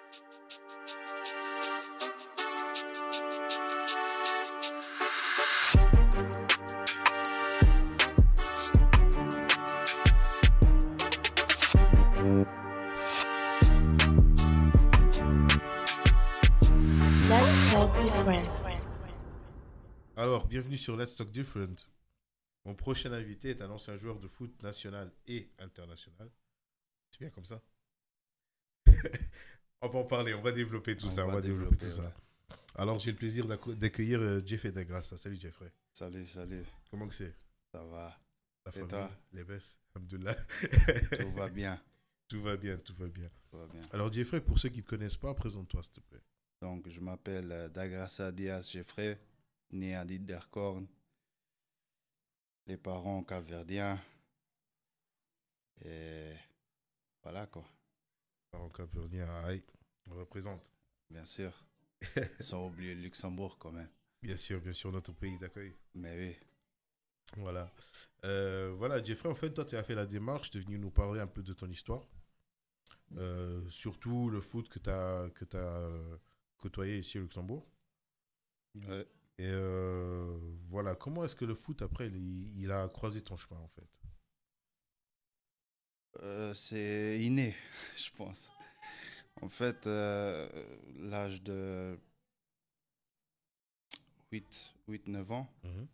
Let's Talk Different. Alors, bienvenue sur Let's Talk Different. Mon prochain invité est un ancien joueur de foot national et international. C'est bien comme ça. On va en parler, on va développer tout ça. On va développer tout ça. Ouais. Alors, j'ai le plaisir d'accueillir Jeffrey Degrasse. Salut Jeffrey. Salut. Comment que c'est? Ça va? La Et famille, toi? les baisses, Alhamdoulilah. Tout va bien. Tout va bien, tout va bien. Tout va bien. Alors Jeffrey, pour ceux qui ne te connaissent pas, présente-toi s'il te plaît. Donc, je m'appelle Dagrassa Diaz Jeffrey, né à Liederkorn. Les parents capverdiens. Et voilà quoi, Alors, Capverdiens, aïe, on représente. bien sûr. Sans oublier le Luxembourg quand même. Bien sûr, notre pays d'accueil. Mais oui. Voilà. Voilà, Jeffrey, en fait, toi, tu as fait la démarche, tu es venu nous parler un peu de ton histoire. Surtout le foot que tu as côtoyé ici au Luxembourg. Ouais. Et voilà, comment est-ce que le foot, après, il a croisé ton chemin, en fait? C'est inné, je pense. En fait, l'âge de 8-9 ans, Mhm.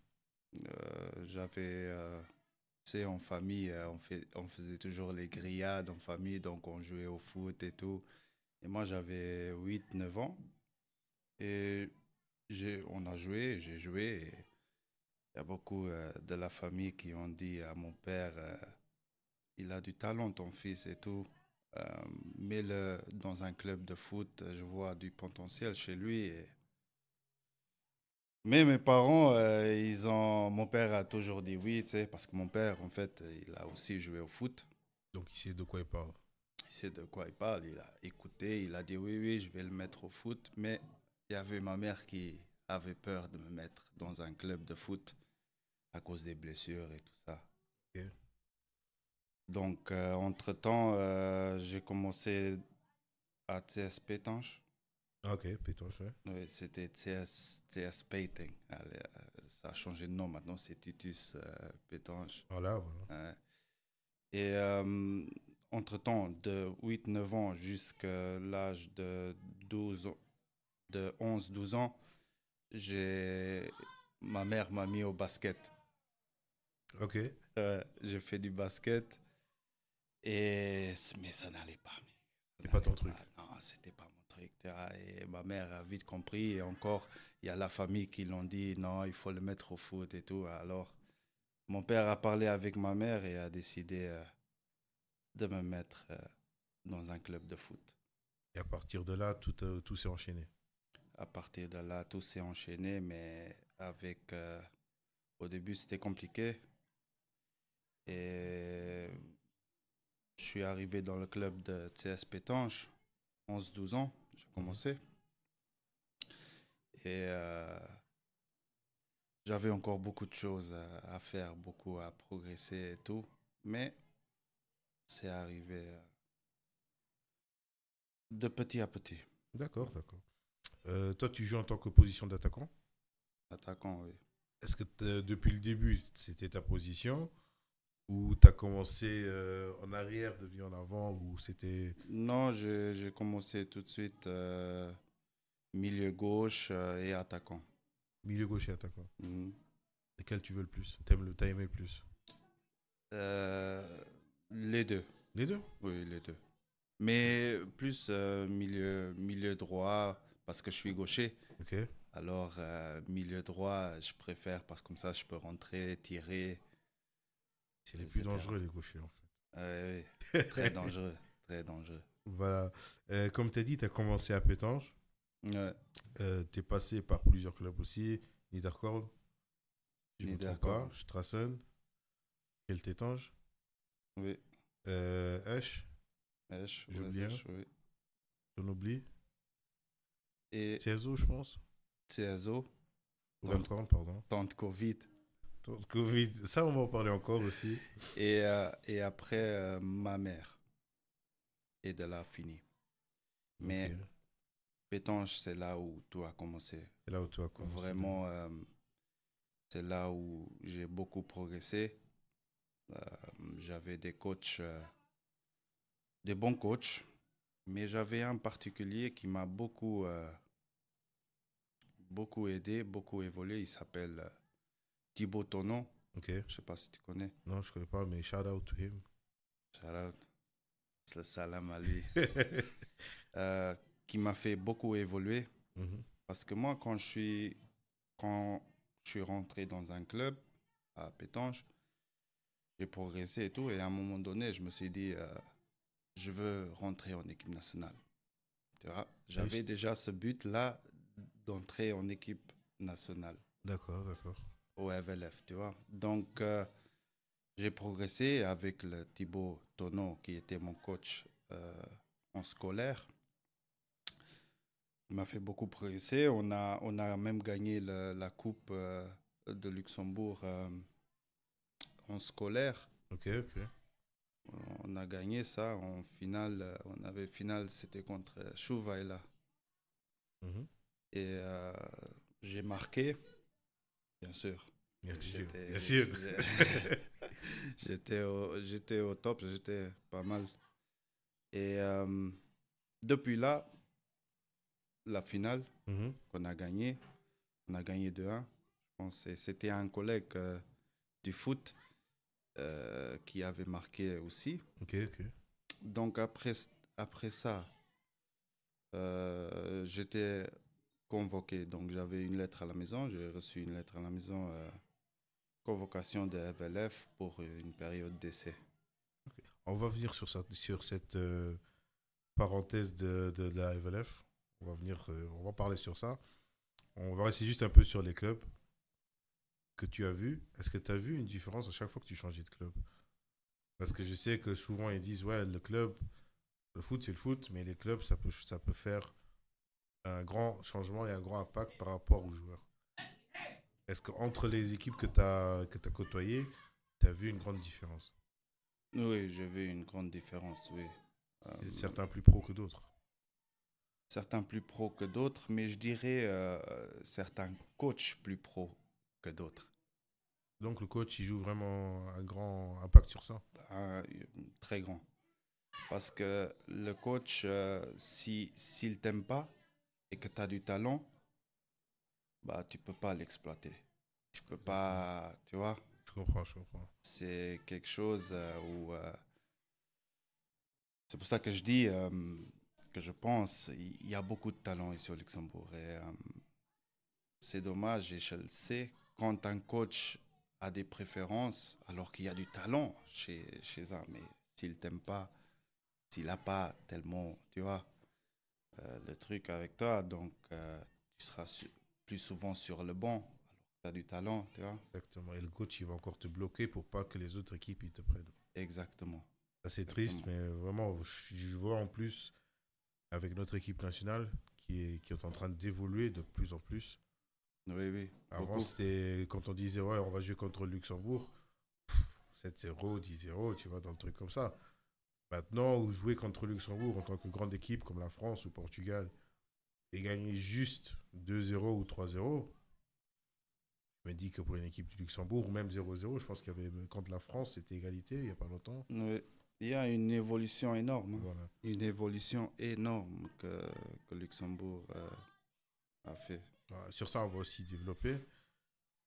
j'avais, tu sais, en famille, on faisait toujours les grillades en famille, donc on jouait au foot et tout. Et moi, j'avais 8-9 ans et on a joué, j'ai joué. Et il y a beaucoup de la famille qui ont dit à mon père, il a du talent, ton fils et tout. Mets-le dans un club de foot, je vois du potentiel chez lui. Mais mes parents, mon père a toujours dit oui, tu sais, parce que mon père, en fait, il a aussi joué au foot. Donc, il sait de quoi il parle. Il sait de quoi il parle, il a écouté, il a dit oui, je vais le mettre au foot. Mais il y avait ma mère qui avait peur de me mettre dans un club de foot à cause des blessures et tout ça. Ok. Donc, entre-temps, j'ai commencé à TS Pétanche. Ah, ok, pétanche, ouais. Oui, c'était TS Painting. Allez, ça a changé de nom, maintenant c'est Titus Pétanche. Voilà. Ouais. Et entre-temps, de 8-9 ans jusqu'à l'âge de 12 ans, de 11-12 ans, ma mère m'a mis au basket. Ok. J'ai fait du basket, mais ça n'allait pas. C'est pas ton truc. Non, c'était pas mon truc. Tu vois. Et ma mère a vite compris. Et encore, il y a la famille qui l'ont dit, non, il faut le mettre au foot et tout. Alors, mon père a parlé avec ma mère et a décidé de me mettre dans un club de foot. Et à partir de là, tout s'est enchaîné. À partir de là, tout s'est enchaîné, mais au début, c'était compliqué. Et je suis arrivé dans le club de TS Pétanche, 11-12 ans, j'ai commencé. Et j'avais encore beaucoup de choses à faire, beaucoup à progresser et tout. Mais c'est arrivé de petit à petit. D'accord. Toi, tu joues en tant que position d'attaquant. Attaquant, oui. Est-ce que depuis le début, c'était ta position ou tu as commencé en arrière, devenu en avant ou c'était... Non, j'ai commencé tout de suite milieu gauche et attaquant. Milieu gauche et attaquant. Mhm. Lequel tu veux le plus? T'as aimé le plus? Les deux. Les deux? Oui, les deux. Mais plus milieu droit parce que je suis gaucher. Ok. Alors, milieu droit, je préfère parce que comme ça, je peux rentrer, tirer. C'est les plus etc. dangereux, les gauchers, en fait. Oui, très dangereux, très dangereux. Voilà. Comme tu as dit, tu as commencé à Pétange. Ouais, Tu es passé par plusieurs clubs aussi. Niederkorn, si je ne me trompe Niederkorn. pas. Strassen. Keltetange. oui. Esch. Esch, Julien. oui. J'en oublie. Et CSO, je pense. CSO, Ouvertemps, pardon. temps de Covid. Covid. Ça, on va en parler encore aussi. Et après, ma mère. Et de là, fini. Mais Ok. Pétange, c'est là où tout a commencé. C'est là où tu as commencé. Vraiment, c'est là où j'ai beaucoup progressé. Euh, J'avais des coachs, des bons coachs, mais j'avais un particulier qui m'a beaucoup aidé, beaucoup évolué. Il s'appelle Thibaut Tonon. Ok. Je ne sais pas si tu connais. Non, je connais pas, mais shout out to him. Shout out. C'est le salam à lui. Qui m'a fait beaucoup évoluer. Mhm. Parce que moi, quand je suis rentré dans un club à Pétange, j'ai progressé et tout. Et à un moment donné, je me suis dit, je veux rentrer en équipe nationale. Tu vois, j'avais déjà ce but-là d'entrer en équipe nationale D'accord, d'accord. au FLF, tu vois. Donc, j'ai progressé avec le Thibaut Tonneau, qui était mon coach en scolaire. Il m'a fait beaucoup progresser. On a même gagné la Coupe de Luxembourg en scolaire. Ok, ok. On a gagné ça en finale. On avait finale, c'était contre Chouvaïla. Mhm. Et j'ai marqué, bien sûr. Bien sûr. J'étais- Bien sûr. J'étais au top, j'étais pas mal. Et depuis là, la finale Mhm. qu'on a gagnée, on a gagné 2-1. Je pense que c'était un collègue du foot qui avait marqué aussi. Ok, ok. Donc après ça, j'étais convoqué. Donc j'avais une lettre à la maison. J'ai reçu une lettre à la maison, convocation de FLF pour une période d'essai. On va venir sur cette parenthèse de la FLF. On va parler sur ça. On va rester juste un peu sur les clubs que tu as vus. Est-ce que tu as vu une différence à chaque fois que tu changeais de club? Parce que je sais que souvent ils disent, ouais, le foot c'est le foot, mais les clubs ça peut faire un grand changement et un grand impact par rapport aux joueurs. Est-ce qu'entre les équipes que tu as côtoyées, tu as vu une grande différence? Oui, j'ai vu une grande différence, oui. Certains plus pros que d'autres. Certains plus pros que d'autres, mais je dirais certains coachs plus pros que d'autres. Donc le coach, il joue vraiment un grand impact sur ça. Très grand. Parce que le coach, s'il t'aime pas et que tu as du talent, bah, tu peux pas l'exploiter. Tu peux pas, tu vois, Je comprends, je comprends. c'est quelque chose où... c'est pour ça que je dis que je pense il y a beaucoup de talent ici au Luxembourg. Et c'est dommage, et je le sais, quand un coach a des préférences, alors qu'il y a du talent chez un, mais s'il t'aime pas, s'il n'a pas tellement, tu vois, le truc avec toi, donc tu seras plus souvent sur le banc, alors que tu as du talent, tu vois. Exactement. Et le coach, il va encore te bloquer pour pas que les autres équipes ils te prennent. Exactement. Ça, c'est triste, mais vraiment, je vois en plus avec notre équipe nationale qui est en train d'évoluer de plus en plus. Oui, oui. Avant, Beaucoup. c'était quand on disait, ouais, on va jouer contre le Luxembourg, 7-0, 10-0, tu vois, dans le truc comme ça. Maintenant, vous jouez contre le Luxembourg en tant que grande équipe comme la France ou Portugal et gagner juste 2-0 ou 3-0, je me dis que pour une équipe du Luxembourg, ou même 0-0, je pense qu'il y avait, contre la France, c'était égalité il n'y a pas longtemps. Oui. Il y a une évolution énorme. Hein. Voilà. Une évolution énorme que Luxembourg a fait. Voilà. Sur ça, on va aussi développer.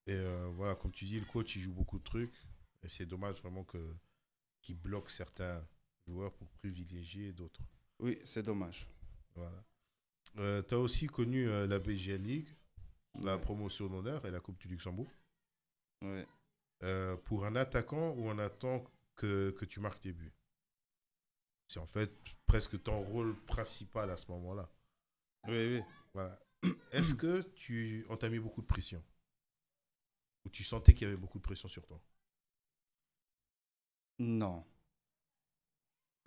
Et voilà, comme tu dis, le coach, il joue beaucoup de trucs. Et c'est dommage vraiment qu'il bloque certains joueurs pour privilégier d'autres. Oui, c'est dommage. Voilà. Tu as aussi connu la BGL League, la Ouais. promotion d'honneur et la Coupe du Luxembourg. Ouais. Pour un attaquant, où on attend que tu marques tes buts. C'est en fait presque ton rôle principal à ce moment-là. Oui, oui. Voilà. Est-ce que on t'a mis beaucoup de pression? Ou tu sentais qu'il y avait beaucoup de pression sur toi? Non.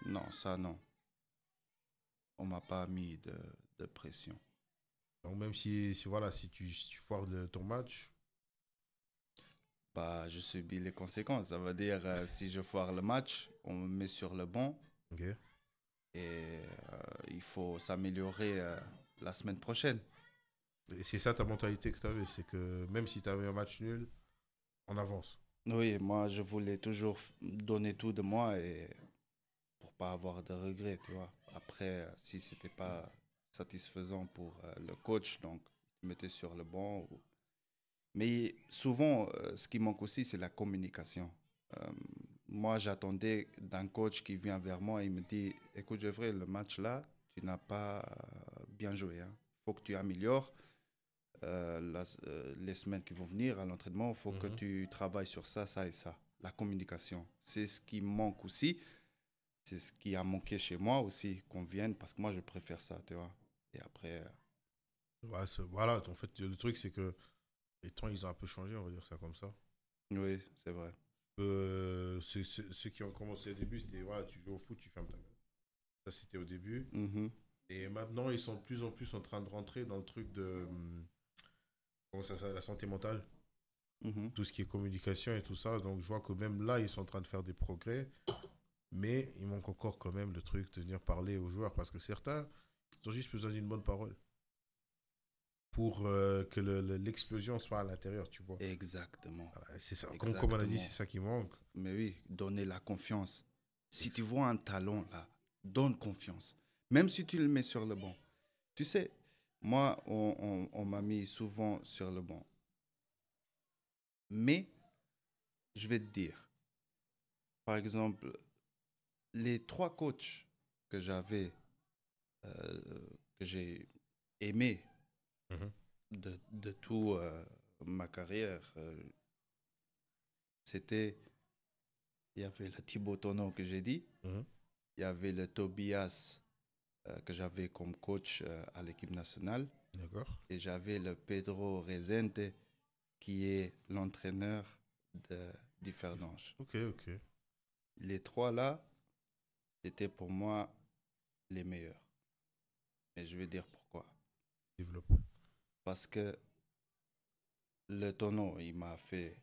Non, ça non. On m'a pas mis de pression. Donc même si tu foires ton match, Bah, je subis les conséquences. Ça veut dire, si je foire le match, on me met sur le banc ok. et il faut s'améliorer la semaine prochaine. Et c'est ça ta mentalité que tu avais, c'est que même si tu avais un match nul, on avance. Oui, moi, je voulais toujours donner tout de moi et pour pas avoir de regrets, tu vois. Après, si c'était pas satisfaisant pour le coach, donc il me mettait sur le banc. Mais souvent, ce qui manque aussi, c'est la communication. Euh, Moi, j'attendais d'un coach qui vient vers moi et il me dit, écoute, Geoffrey, le match là, tu n'as pas bien joué. Il faut que tu améliores les semaines qui vont venir à l'entraînement. Il faut que Mhm. tu travailles sur ça, ça et ça. La communication, c'est ce qui manque aussi. C'est ce qui a manqué chez moi aussi, qu'on vienne, parce que moi, je préfère ça, tu vois. Et après, Ouais, voilà, en fait, le truc, c'est que les temps, ils ont un peu changé, on va dire ça comme ça. oui, c'est vrai. Ceux qui ont commencé au début, c'était voilà, tu joues au foot, tu fermes ta gueule. Ça, c'était au début. Mhm, Et maintenant, ils sont de plus en plus en train de rentrer dans le truc de comment ça, la santé mentale, mhm. tout ce qui est communication et tout ça. Donc, je vois que même là, ils sont en train de faire des progrès. Mais il manque encore quand même le truc de venir parler aux joueurs parce que certains, ils ont juste besoin d'une bonne parole pour que l'explosion soit à l'intérieur, tu vois. Exactement. Voilà, c'est ça. Comme on a dit, c'est Exactement. ça qui manque. Mais oui, donner la confiance. Si tu Ex- vois un talent là, donne confiance. Même si tu le mets sur le banc. Tu sais, moi, on m'a mis souvent sur le banc. Mais, je vais te dire, par exemple, les trois coachs que j'avais, euh, que j'ai aimé Mhm, de tout ma carrière, c'était, il y avait le Thibaut Tonneau que j'ai dit, mhm. il y avait le Tobias que j'avais comme coach à l'équipe nationale, D'accord. et j'avais le Pedro Rezende qui est l'entraîneur de d'Ifferdange. Ok, ok. Les trois là, c'était pour moi les meilleurs. Et je vais dire pourquoi. Développe. Parce que le tonneau, il m'a fait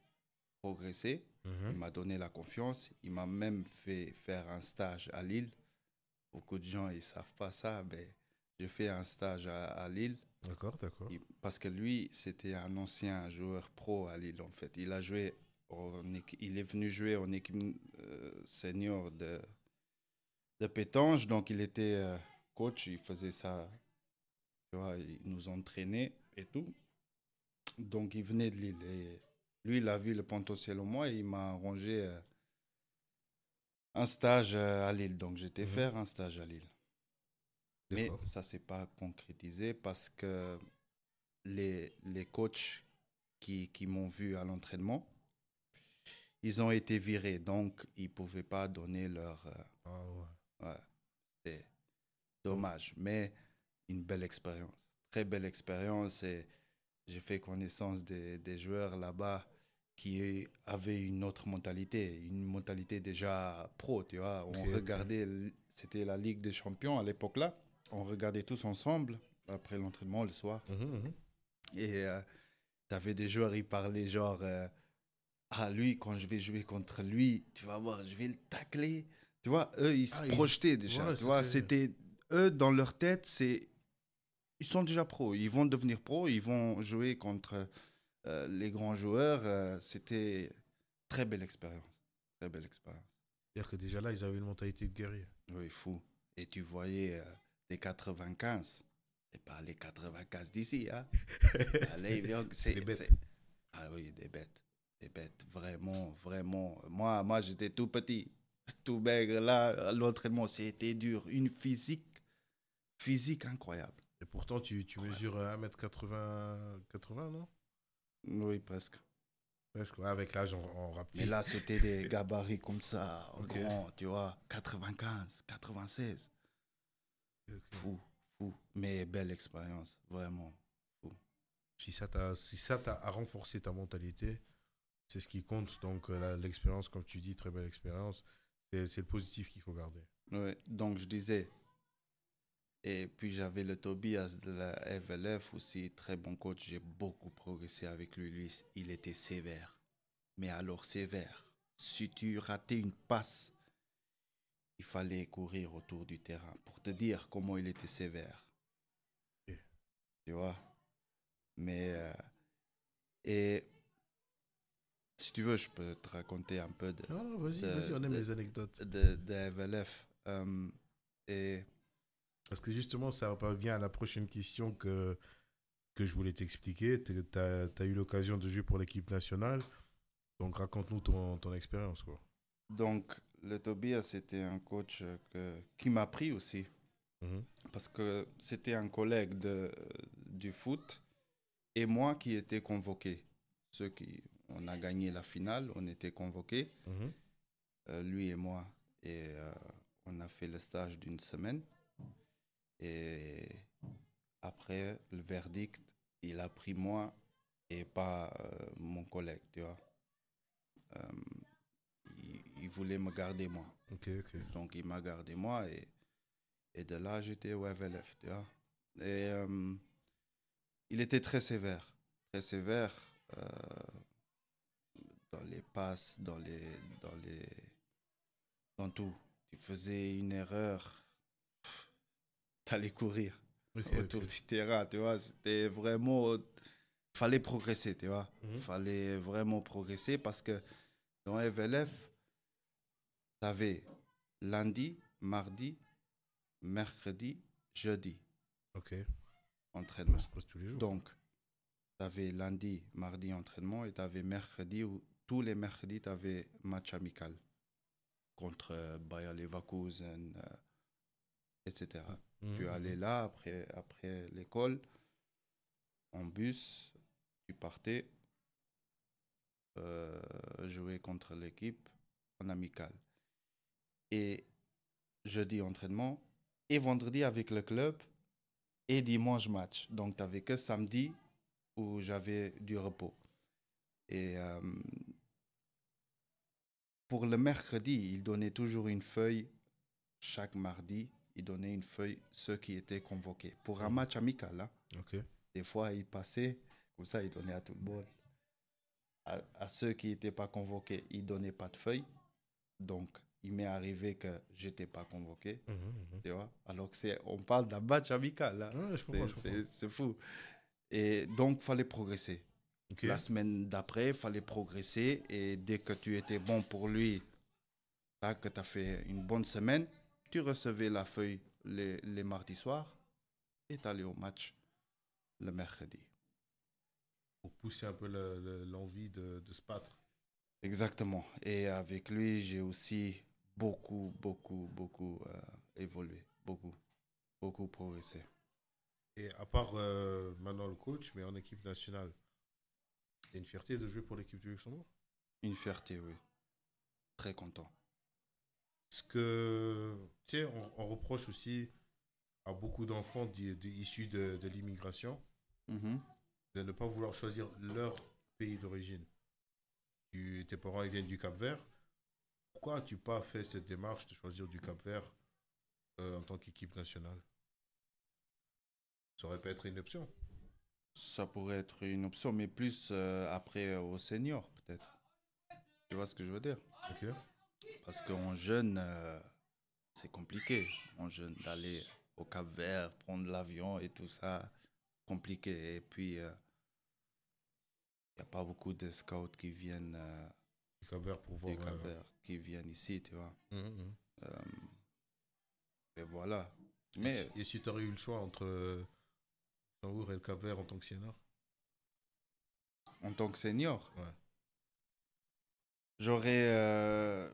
progresser, il Mhm. m'a donné la confiance, il m'a même fait faire un stage à Lille. Beaucoup de gens, ils savent pas ça, mais j'ai fait un stage à Lille. D'accord, d'accord. Parce que lui, c'était un ancien joueur pro à Lille, en fait. Il a joué, il est venu jouer en équipe senior de pétanche, donc il était coach, il faisait ça, tu vois, il nous entraînait et tout. Donc il venait de Lille et lui, il a vu le potentiel en moi et il m'a arrangé un stage à Lille. Donc j'étais Mhm. faire un stage à Lille. Mais D'accord. ça s'est pas concrétisé parce que les coachs qui m'ont vu à l'entraînement, ils ont été virés, donc ils ne pouvaient pas donner leur... Ah ouais. ouais, c'est Donc, dommage, mais une belle expérience. Très belle expérience et j'ai fait connaissance des joueurs là-bas qui avaient une mentalité déjà pro, tu vois. ok, On ok. regardait, c'était la Ligue des Champions à l'époque là. On regardait tous ensemble après l'entraînement le soir. Mhm, mhm. Et t'avais des joueurs, ils parlaient genre... ah, lui, quand je vais jouer contre lui, tu vas voir, je vais le tacler. Tu vois, eux, ils se Ah, projetaient déjà. ouais, Tu vois, c'était. c'était eux, dans leur tête, ils sont déjà pros. Ils vont devenir pros, ils vont jouer contre les grands joueurs. C'était très belle expérience. Très belle expérience. C'est-à-dire que déjà là, ils avaient une mentalité de guerrier. Oui, fou. Et tu voyais les 95. C'est pas les 95 d'ici, hein. Allez, viens, C'est des bêtes. ah oui, des bêtes. Des bêtes, vraiment, vraiment. Moi j'étais tout petit, tout maigre. Là, à l'entraînement, c'était dur. Une physique incroyable. Et pourtant, tu Incroyable. mesures 1 m 80, non? Oui, presque. Presque, ouais, avec l'âge, on Mais rapetit. là, c'était des gabarits comme ça, en Ok. grand, tu vois. 95, 96. Ok. Fou, fou. Mais belle expérience, vraiment. Fou. Si ça t'a renforcé ta mentalité, c'est ce qui compte. Donc, l'expérience, comme tu dis, très belle expérience. C'est le positif qu'il faut garder. Ouais, donc, je disais, et puis j'avais le Tobias de la FLF aussi, très bon coach. J'ai beaucoup progressé avec lui. Lui, il était sévère. Mais alors sévère. Si tu ratais une passe, il fallait courir autour du terrain pour te dire comment il était sévère. Ok. tu vois. Mais, et si tu veux, je peux te raconter un peu Ah, vas-y, de, vas-y, on aime de, les anecdotes. de FLF. Et Parce que justement, ça revient à la prochaine question que je voulais t'expliquer. Tu as eu l'occasion de jouer pour l'équipe nationale. Donc, raconte-nous ton expérience, quoi. donc, le Tobias, c'était un coach qui m'a pris aussi. Mhm, Parce que c'était un collègue du foot et moi qui étais convoqué. On a gagné la finale, on était convoqués, mhm. lui et moi. Et on a fait le stage d'une semaine. Et après, le verdict, il a pris moi et pas mon collègue, tu vois. Euh, il voulait me garder moi. Ok, ok. Donc, il m'a gardé moi et de là, j'étais au FLF, tu vois. Et il était très sévère euh, dans les passes, dans tout. Tu faisais une erreur, t'allais courir Ok, autour ok. du terrain, tu vois. C'était vraiment, fallait progresser, tu vois. Mhm. Fallait vraiment progresser parce que dans FLF, t'avais lundi, mardi, mercredi, jeudi, Ok. Ouais, entraînement. c'est presque tous les jours. Donc, tu avais lundi, mardi entraînement et tu avais mercredi où tous les mercredis tu avais match amical contre Bayer Leverkusen, etc. Mhm, Tu allais mhm. là après l'école en bus, tu partais jouer contre l'équipe en amical. Et jeudi entraînement et vendredi avec le club et dimanche match. Donc tu n'avais que samedi où j'avais du repos. Et pour le mercredi, il donnait toujours une feuille. Chaque mardi, il donnait une feuille ceux qui étaient convoqués. Pour un Mhm. match amical, hein. Ok. Des fois, il passait, comme ça, il donnait à tout le monde. À ceux qui n'étaient pas convoqués, il donnait pas de feuille. Donc, il m'est arrivé que j'étais pas convoqué, Mhm, mhm. tu vois. Alors que on parle d'un match amical, là. Ouais, je comprends, je comprends. C'est fou. Et donc, fallait progresser. Ok. La semaine d'après, fallait progresser. Et dès que tu étais bon pour lui, là, que tu as fait une bonne semaine, tu recevais la feuille les mardis soirs et tu allais au match le mercredi. Pour pousser un peu l'envie de se battre. Exactement. Et avec lui, j'ai aussi beaucoup évolué. Beaucoup progressé. Et à part maintenant le coach, mais en équipe nationale, c'est une fierté de jouer pour l'équipe du Luxembourg. Une fierté, oui. Très content. Parce que, tu sais, on reproche aussi à beaucoup d'enfants issus de l'immigration Mhm. de ne pas vouloir choisir leur pays d'origine. Tes parents ils viennent du Cap-Vert. Pourquoi as-tu pas fait cette démarche de choisir du Cap-Vert en tant qu'équipe nationale? Ça aurait pu être une option. Ça pourrait être une option, mais plus après au senior, peut-être. Tu vois ce que je veux dire? Ok. Parce qu'en jeune, c'est compliqué. En jeune, d'aller au Cap-Vert, prendre l'avion et tout ça, compliqué. Et puis, il n'y a pas beaucoup de scouts qui viennent Du Cap-Vert pour voir. du Cap-Vert, qui viennent ici, tu vois. Mhm. Euh, et voilà. Et Mais si tu aurais eu le choix entre Luxembourg et le Cap-Vert en tant que senior? en tant que senior, Ouais. j'aurais...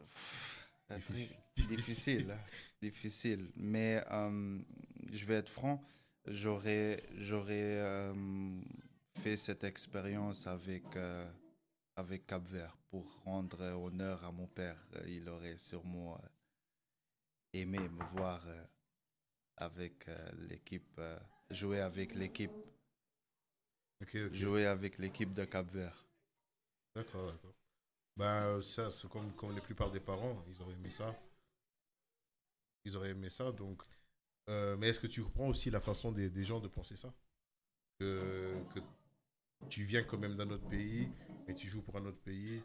Difficile. difficile, hein. Difficile. Mais je vais être franc, j'aurais fait cette expérience avec Cap-Vert pour rendre honneur à mon père. Il aurait sûrement aimé me voir avec l'équipe, jouer avec l'équipe, Ok, ok. jouer avec l'équipe de Cap-Vert. D'accord, d'accord. Bah, ça, c'est comme la plupart des parents, ils auraient aimé ça. Ils auraient aimé ça, donc. Mais est-ce que tu comprends aussi la façon des gens de penser ça? Que tu viens quand même d'un autre pays, mais tu joues pour un autre pays.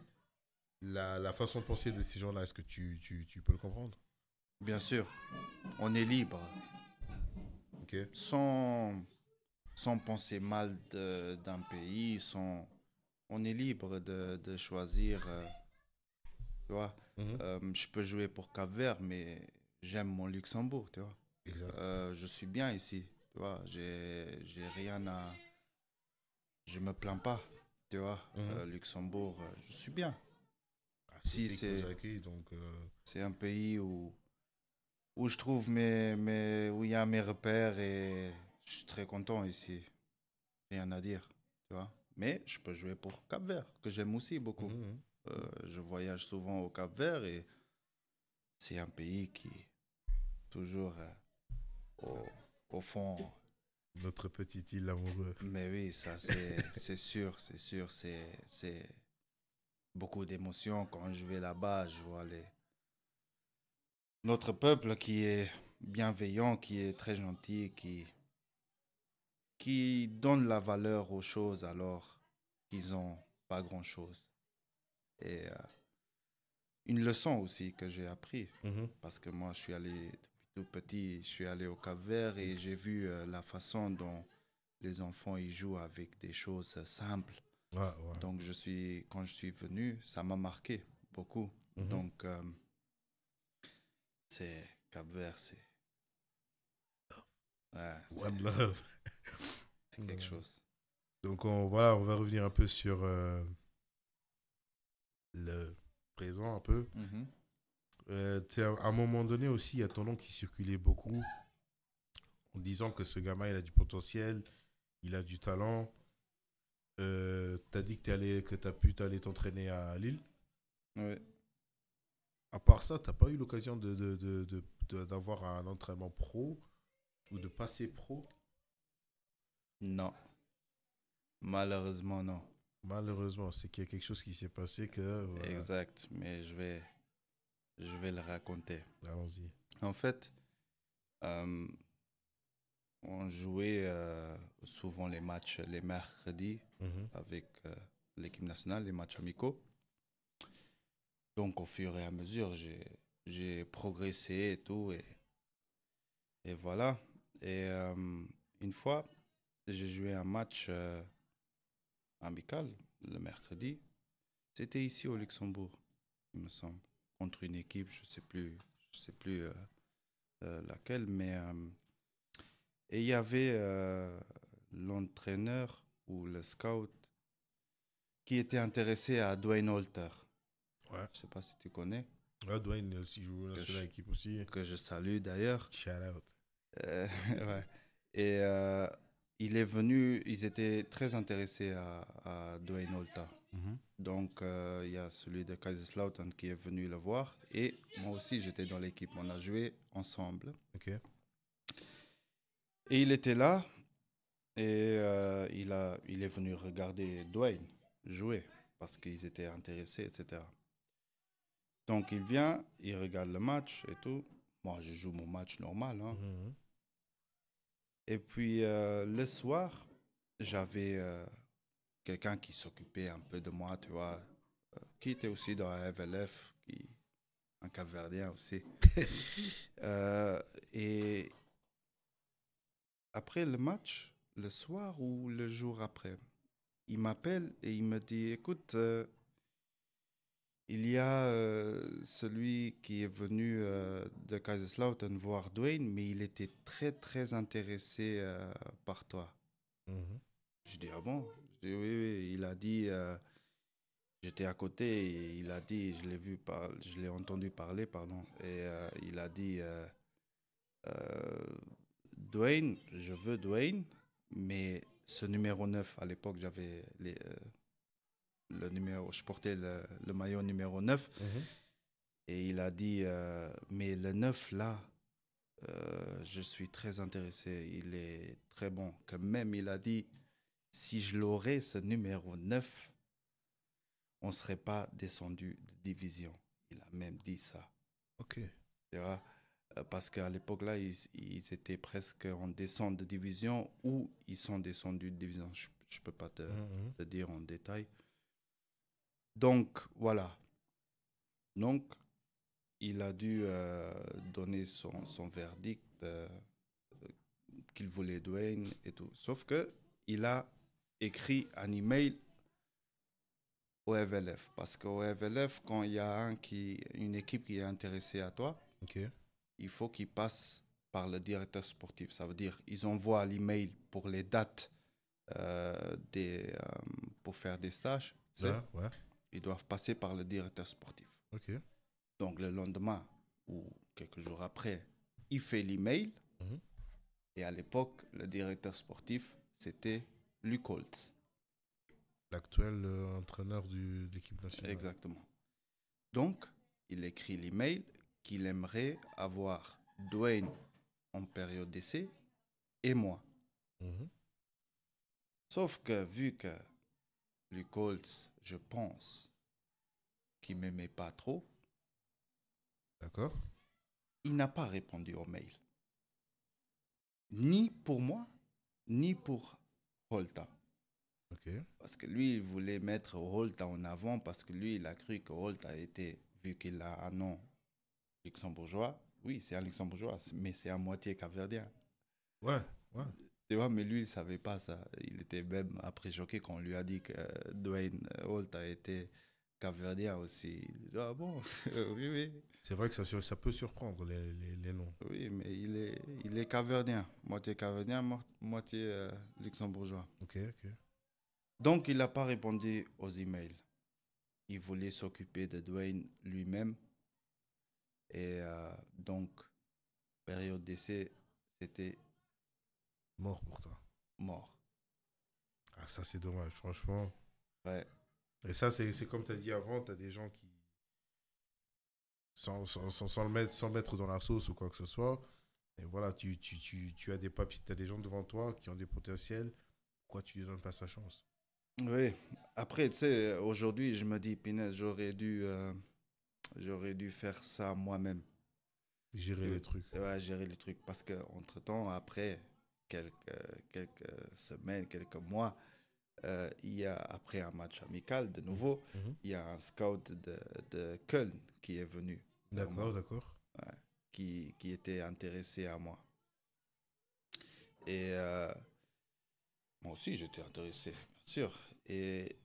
La façon de penser de ces gens-là, est-ce que tu peux le comprendre? Bien sûr, on est libre, Ok. sans, sans penser mal d'un pays, on est libre de choisir, tu vois. Mhm. Je peux jouer pour Cap-Vert, mais j'aime mon Luxembourg, tu vois. Exact. Je suis bien ici, tu vois. J'ai rien à... Je me plains pas, tu vois. Mhm. Luxembourg, je suis bien. Ah, c'est le Si pays qui vous accueille, donc c'est un pays où je trouve où il y a mes repères et je suis très content ici. Rien à dire, tu vois. Mais je peux jouer pour Cap-Vert, que j'aime aussi beaucoup. mhm. Je voyage souvent au Cap-Vert et c'est un pays qui, toujours au, au fond. Notre petite île amoureux. Mais oui, ça, c'est sûr, c'est sûr. C'est beaucoup d'émotions quand je vais là-bas. Je vois notre peuple qui est bienveillant, qui est très gentil, qui donne la valeur aux choses alors qu'ils n'ont pas grand-chose. Et une leçon aussi que j'ai appris, Mhm. parce que moi, je suis allé depuis tout petit, je suis allé au Cap-Vert et j'ai vu la façon dont les enfants y jouent avec des choses simples. Ouais, ouais. Donc, quand je suis venu, ça m'a marqué beaucoup. Mhm. Donc, c'est Cap-Vert, ouais, One love. c'est quelque chose. Donc voilà, on va revenir un peu sur le présent un peu. Mhm. Tu sais, à un moment donné aussi, il y a ton nom qui circulait beaucoup en disant que ce gamin, il a du potentiel, il a du talent. T'as dit que t'as pu t'aller t'entraîner à Lille. Ouais. À part ça, t'as pas eu l'occasion d'avoir un entraînement pro ou de passer pro? Non, malheureusement, non. Malheureusement, c'est qu'il y a quelque chose qui s'est passé que... Voilà, Exact, mais je vais le raconter. allons-y. En fait, euh, on jouait souvent les matchs les mercredis Mhm, avec l'équipe nationale, les matchs amicaux. Donc, au fur et à mesure, j'ai progressé et tout. Et voilà. Et une fois, j'ai joué un match amical le mercredi. C'était ici au Luxembourg, il me semble, contre une équipe, je sais plus laquelle, mais et il y avait l'entraîneur ou le scout qui était intéressé à Dwayne Holter. ouais. Je sais pas si tu connais, Ah, Dwayne aussi joue que sur je, l'équipe aussi. que je salue d'ailleurs. Shout out. Ouais. Et il est venu, ils étaient très intéressés à Dwayne Holter. Mhm, Donc, il y a celui de Kaiserslautern qui est venu le voir. Et moi aussi, j'étais dans l'équipe. On a joué ensemble. ok. Et il était là. Et il est venu regarder Dwayne jouer. Parce qu'ils étaient intéressés, etc. Donc, il vient, il regarde le match et tout. Moi, je joue mon match normal, hein. Mhm, Et puis, le soir, j'avais quelqu'un qui s'occupait un peu de moi, tu vois, qui était aussi dans la FLF, un Capverdien aussi. Et après le match, le soir ou le jour après, il m'appelle et il me dit, écoute, il y a celui qui est venu de Kaiserslautern voir Dwayne, mais il était très très intéressé par toi. mhm. Je dis, ah bon? Je dis, oui, oui, il a dit, j'étais à côté et il a dit, je l'ai entendu parler, pardon, et il a dit, Dwayne, je veux Dwayne, mais ce numéro 9 à l'époque, j'avais le numéro, je portais le maillot numéro 9 Mhm. et il a dit, mais le 9 là, je suis très intéressé, il est très bon. Que même, il a dit, si je l'aurais, ce numéro 9, on ne serait pas descendu de division. Il a même dit ça. Ok. Tu vois. Parce qu'à l'époque là, ils étaient presque en descente de division ou ils sont descendus de division. Je ne peux pas Mhm, te dire en détail. Donc, voilà. Donc, il a dû donner son verdict qu'il voulait Dwayne et tout. Sauf que il a écrit un email au FLF. Parce qu'au FLF, quand il y a une équipe qui est intéressée à toi, Ok. il faut qu'il passe par le directeur sportif. Ça veut dire ils envoient l'email pour les dates pour faire des stages. Tu sais. Ouais, ouais. Ils doivent passer par le directeur sportif. Ok. Donc le lendemain ou quelques jours après, il fait l'email. Mhm. Et à l'époque, le directeur sportif, c'était Luke Holtz. L'actuel entraîneur de l'équipe nationale. Exactement. Donc, il écrit l'email qu'il aimerait avoir Dwayne en période d'essai et moi. Mhm. Sauf que vu que Luke Holtz, je pense, qu'il ne m'aimait pas trop, D'accord. il n'a pas répondu au mail. Ni pour moi, ni pour Holta. Ok. Parce que lui, il voulait mettre Holta en avant parce que lui, il a cru que Holta était, vu qu'il a un nom luxembourgeois, oui, c'est un luxembourgeois, mais c'est à moitié capverdien. Ouais, ouais. Tu vois, mais lui, il ne savait pas ça. Il était même après choqué quand on lui a dit que Dwayne Holta était capverdien aussi. Il dit, ah bon, oui, oui. C'est vrai que ça peut surprendre les noms. Oui, mais il est capverdien. Moitié capverdien, moitié luxembourgeois. Ok, ok. Donc, il n'a pas répondu aux emails. Il voulait s'occuper de Dwayne lui-même. Et donc, période d'essai, c'était Mort pour toi. mort. Ah, ça, c'est dommage, franchement. Ouais, Et ça, c'est comme tu as dit avant, tu as des gens qui, sans le mettre dans la sauce ou quoi que ce soit, et voilà, tu as des papiers, tu as des gens devant toi qui ont des potentiels. Pourquoi tu ne lui donnes pas sa chance? oui. Après, tu sais, aujourd'hui, je me dis, Pinès, j'aurais dû faire ça moi-même. Gérer les trucs. Ouais, gérer les trucs. Parce que entre-temps, après quelques semaines, quelques mois, il y a, après un match amical, de nouveau, Mhm. il y a un scout de Köln qui est venu vers moi, D'accord, d'accord. ouais, qui était intéressé à moi. Et moi aussi, j'étais intéressé, bien sûr. Et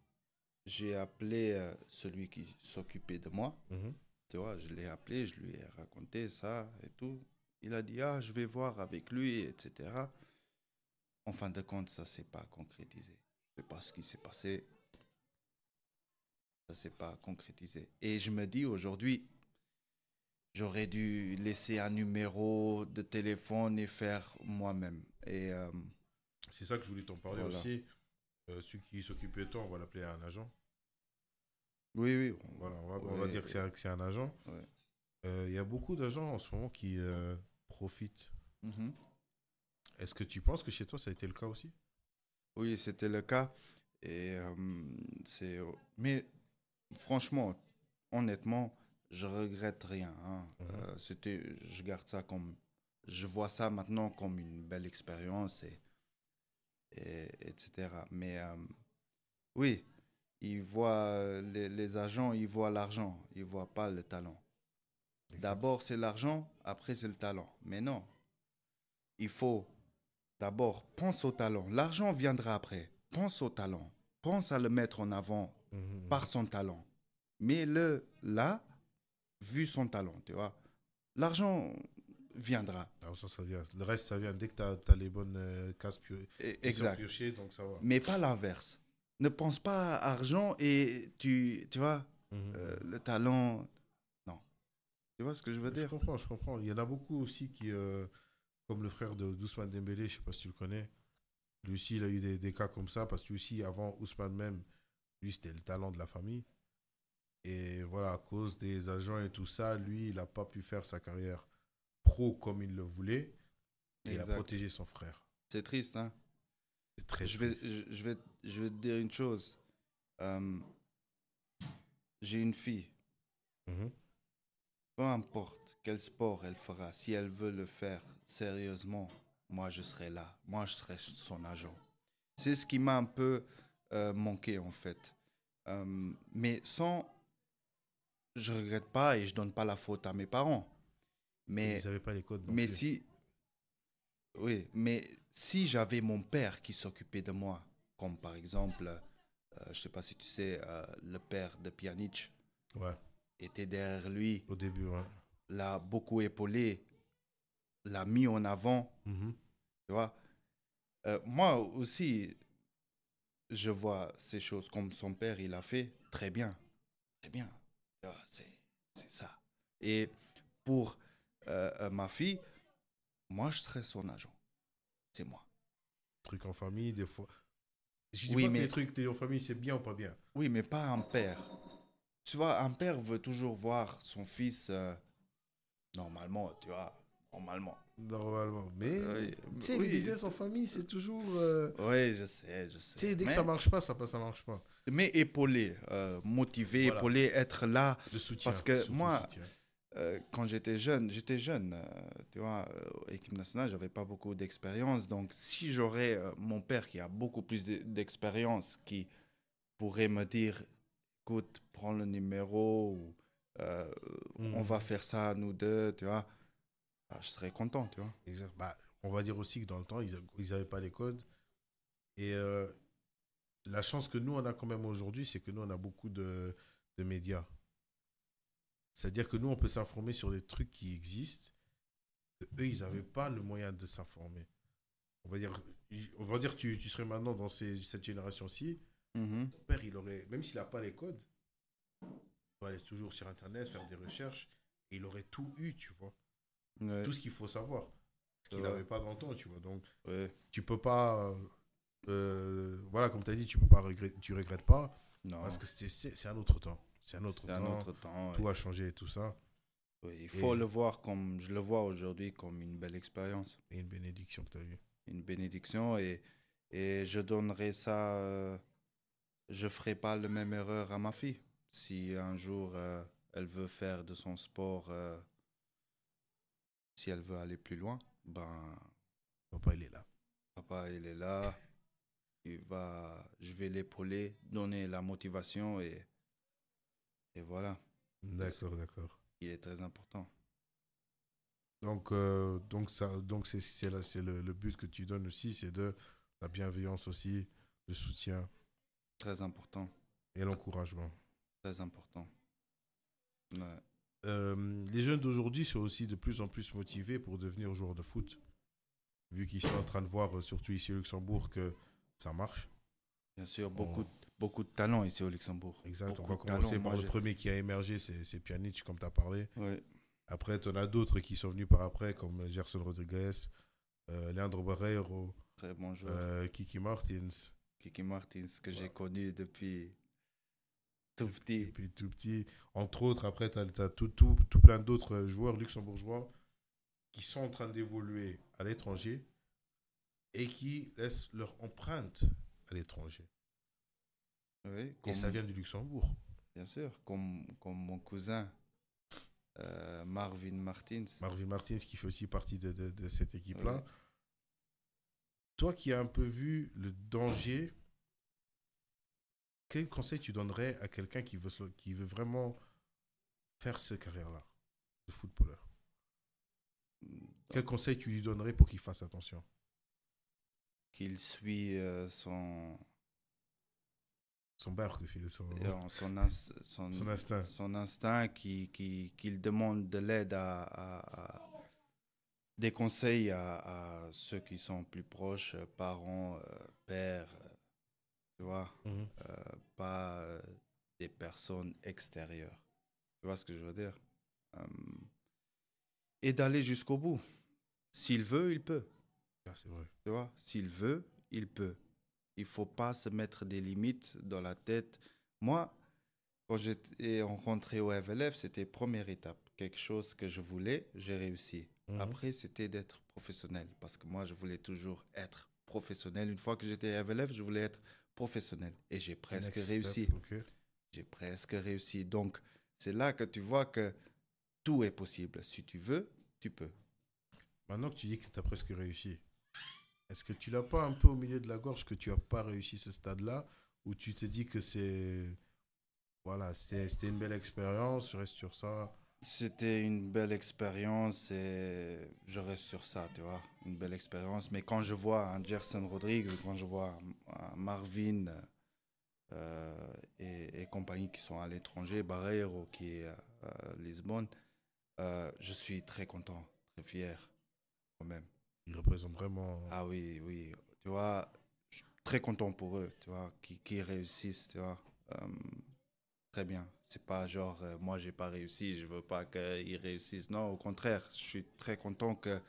j'ai appelé celui qui s'occupait de moi. Mhm. Tu vois, je l'ai appelé, je lui ai raconté ça et tout. Il a dit, ah, je vais voir avec lui, etc. En fin de compte, ça ne s'est pas concrétisé. Je ne sais pas ce qui s'est passé. Ça ne s'est pas concrétisé. Et je me dis aujourd'hui, j'aurais dû laisser un numéro de téléphone et faire moi-même. Et C'est ça que je voulais t'en parler voilà. aussi. Celui qui s'occupe de toi, on va l'appeler un agent. Oui, oui. Voilà, on va dire que c'est un agent. Ouais. Il y a beaucoup d'agents en ce moment qui profitent. Mhm. Est-ce que tu penses que chez toi, ça a été le cas aussi? Oui, c'était le cas. Et mais franchement, honnêtement, je regrette rien, hein. Mhm. Je garde ça comme, je vois ça maintenant comme une belle expérience etc. Mais oui, les agents, ils voient l'argent, ils voient pas le talent. Exact. D'abord c'est l'argent, après c'est le talent. Mais non, il faut d'abord pense au talent. L'argent viendra après. Pense au talent. Pense à le mettre en avant Mhm, par mhm. son talent. Mets-le là, vu son talent, tu vois. L'argent viendra. Alors ça vient. Le reste, ça vient dès que tu as, les bonnes qui sont Exact. piochées, donc ça va. Mais pas l'inverse. Ne pense pas à argent et tu vois, Mhm, mhm. le talent. Non. Tu vois ce que je veux Je dire? comprends, je comprends. Il y en a beaucoup aussi qui, comme le frère d'Ousmane Dembélé, je sais pas si tu le connais. Lui aussi, il a eu des cas comme ça, parce que lui aussi, avant Ousmane même, lui, c'était le talent de la famille. Et voilà, à cause des agents et tout ça, lui, il n'a pas pu faire sa carrière pro comme il le voulait. Et il a Exact. protégé son frère. C'est triste, hein? C'est très Je vais, triste. je vais te dire une chose. Euh, j'ai une fille. Mhm. Peu importe quel sport elle fera, si elle veut le faire sérieusement, moi je serai là. Moi je serai son agent. C'est ce qui m'a un peu manqué en fait. Mais sans, je regrette pas et je donne pas la faute à mes parents. Mais Mais, ils n'avaient pas les codes non mais plus. si, Oui, mais si j'avais mon père qui s'occupait de moi, comme par exemple, je sais pas si tu sais, le père de Pjanic Ouais, était derrière lui, au début, ouais. l'a beaucoup épaulé, l'a mis en avant, Mhm. tu vois. Moi aussi, je vois ces choses comme son père, il a fait très bien, très bien. Tu vois, c'est ça. Et pour ma fille, moi, je serai son agent. C'est moi. Trucs en famille, des fois. Je dis Oui, pas que les mais, trucs en famille, c'est bien ou pas bien. oui, mais pas un père. Tu vois, un père veut toujours voir son fils normalement, tu vois, normalement. Normalement. Mais, Oui, tu sais, les oui, business en famille, c'est toujours. oui, je sais, je sais. Tu sais, dès que ça marche pas, ça marche pas. Mais épauler, motiver, Voilà. épauler, être là. Le soutien, Parce que surtout le moi, soutien. quand j'étais jeune, tu vois, équipe nationale, j'avais pas beaucoup d'expérience. Donc, si j'aurais mon père qui a beaucoup plus d'expérience, qui pourrait me dire, écoute, prends le numéro, ou euh, on va Mhm. faire ça nous deux, tu vois, ah, je serais content, tu vois. Exact. Bah, on va dire aussi que dans le temps, ils avaient pas les codes. Et la chance que nous, on a quand même aujourd'hui, c'est que nous, on a beaucoup de médias. C'est-à-dire que nous, on peut s'informer sur des trucs qui existent, que eux, ils n'avaient pas le moyen de s'informer. On va dire tu serais maintenant dans cette génération-ci, Mhm. ton père, il aurait, même s'il n'a pas les codes, il va aller toujours sur Internet, faire des recherches, et il aurait tout eu, tu vois. Ouais, Tout ce qu'il faut savoir. Ce c'est qu'il vrai. n'avait pas dans le temps, tu vois. Donc, Ouais. tu peux pas. Voilà, comme tu as dit, tu peux pas tu regrettes pas, parce Non, que c'est un autre temps. C'est un autre c'est un temps. autre temps. Tout Ouais. a changé et tout ça. Oui, il faut Et, le voir comme je le vois aujourd'hui, comme une belle expérience, et une bénédiction que tu as eue. une bénédiction. Et je donnerai ça, je ferai pas la même erreur à ma fille. Si un jour elle veut faire de son sport, si elle veut aller plus loin, ben Papa, il est là. papa il est là, je vais l'épauler, donner la motivation et voilà. C'est ce D'accord, d'accord. qui est très important, Donc c'est le but que tu donnes aussi, c'est de la bienveillance aussi, le soutien très important, et l'encouragement. très important. Ouais. Les jeunes d'aujourd'hui sont aussi de plus en plus motivés pour devenir joueurs de foot, vu qu'ils sont en train de voir, surtout ici au Luxembourg, que ça marche. Bien sûr, On- beaucoup de talent ici au Luxembourg. Exact. On Beaucoup va de talent. commencer Moi, par le j'ai. premier qui a émergé, c'est Pjanic, comme tu as parlé. Oui, Après, tu en as d'autres qui sont venus par après, comme Gerson Rodriguez, Leandro Barreiro, très bon joueur. Kiki Martins, Kiki Martins, que j'ai voilà, connu depuis tout petit. depuis tout petit. Entre autres, après, tu as, tout plein d'autres joueurs luxembourgeois qui sont en train d'évoluer à l'étranger et qui laissent leur empreinte à l'étranger. Oui, Et ça comme, vient du Luxembourg. bien sûr, comme mon cousin Marvin Martins. Marvin Martins qui fait aussi partie de cette Oui. équipe-là. Toi qui as un peu vu le danger, quel conseil tu donnerais à quelqu'un qui veut vraiment faire cette carrière-là, de footballeur? Quel Donc, conseil tu lui donnerais pour qu'il fasse attention? qu'il suit Son Bergefil, son instinct. son instinct, qu'il demande de l'aide des conseils à ceux qui sont plus proches, parents, pères, tu vois, Mhm. pas des personnes extérieures. Tu vois ce que je veux dire? Euh, et d'aller jusqu'au bout. S'il veut, il peut. Ah, c'est vrai. Tu vois? S'il veut, il peut. Il faut pas se mettre des limites dans la tête. Moi, quand j'étais rencontré au FLF, c'était première étape. Quelque chose que je voulais, j'ai réussi. Mhm. Après, c'était d'être professionnel. Parce que moi, je voulais toujours être professionnel. Une fois que j'étais à FLF, je voulais être professionnel. Et j'ai presque Next step, réussi. ok. J'ai presque réussi. Donc, c'est là que tu vois que tout est possible. Si tu veux, tu peux. Maintenant que tu dis que tu as presque réussi, est-ce que tu l'as pas un peu au milieu de la gorge que tu n'as pas réussi ce stade-là, ou tu te dis que c'est... Voilà, c'était une belle expérience, je reste sur ça. C'était une belle expérience et je reste sur ça, tu vois, une belle expérience. Mais quand je vois un Gerson Rodriguez, quand je vois un Marvin et compagnie qui sont à l'étranger, Barreiro qui est à Lisbonne, je suis très content, très fier quand même. Il représente vraiment. Ah oui, oui, tu vois, je suis très content pour eux, tu vois, qui réussissent, tu vois. Euh, Très bien. C'est pas genre, moi, j'ai pas réussi, je veux pas qu'ils réussissent. Non, au contraire, je suis très content que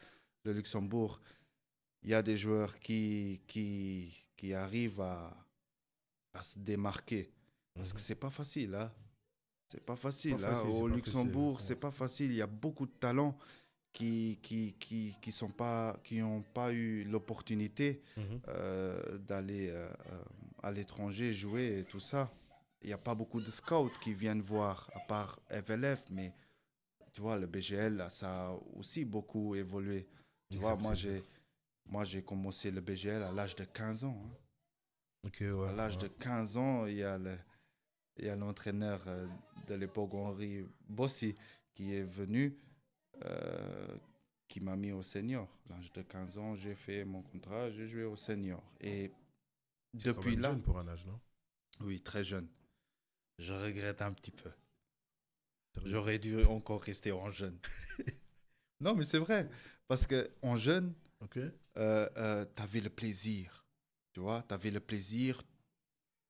le Luxembourg, il y a des joueurs qui arrivent à se démarquer. Parce que Mhm. c'est pas facile, hein. C'est pas Pas facile, hein. facile, c'est Au pas facile. Luxembourg, c'est pas facile. Il y a beaucoup de talents qui ont pas eu l'opportunité Mhm. d'aller à l'étranger jouer et tout ça. Il n'y a pas beaucoup de scouts qui viennent voir, à part FLF, mais tu vois, le BGL, là, ça a aussi beaucoup évolué. Tu vois, Exact, exact. moi, j'ai commencé le BGL à l'âge de 15 ans, hein. Ok, ouais, À l'âge ouais. de 15 ans, il y a l'entraîneur de l'époque, Henri Bossi, qui est venu, euh, qui m'a mis au senior. À l'âge de 15 ans, j'ai fait mon contrat, j'ai joué au senior. Et C'est quand depuis même là, jeune pour un âge, non? oui, très jeune, je regrette un petit peu. Sérieux. J'aurais dû encore rester en jeune. Non, mais c'est vrai. Parce que en jeune, Ok. tu avais le plaisir. Tu vois, tu avais le plaisir,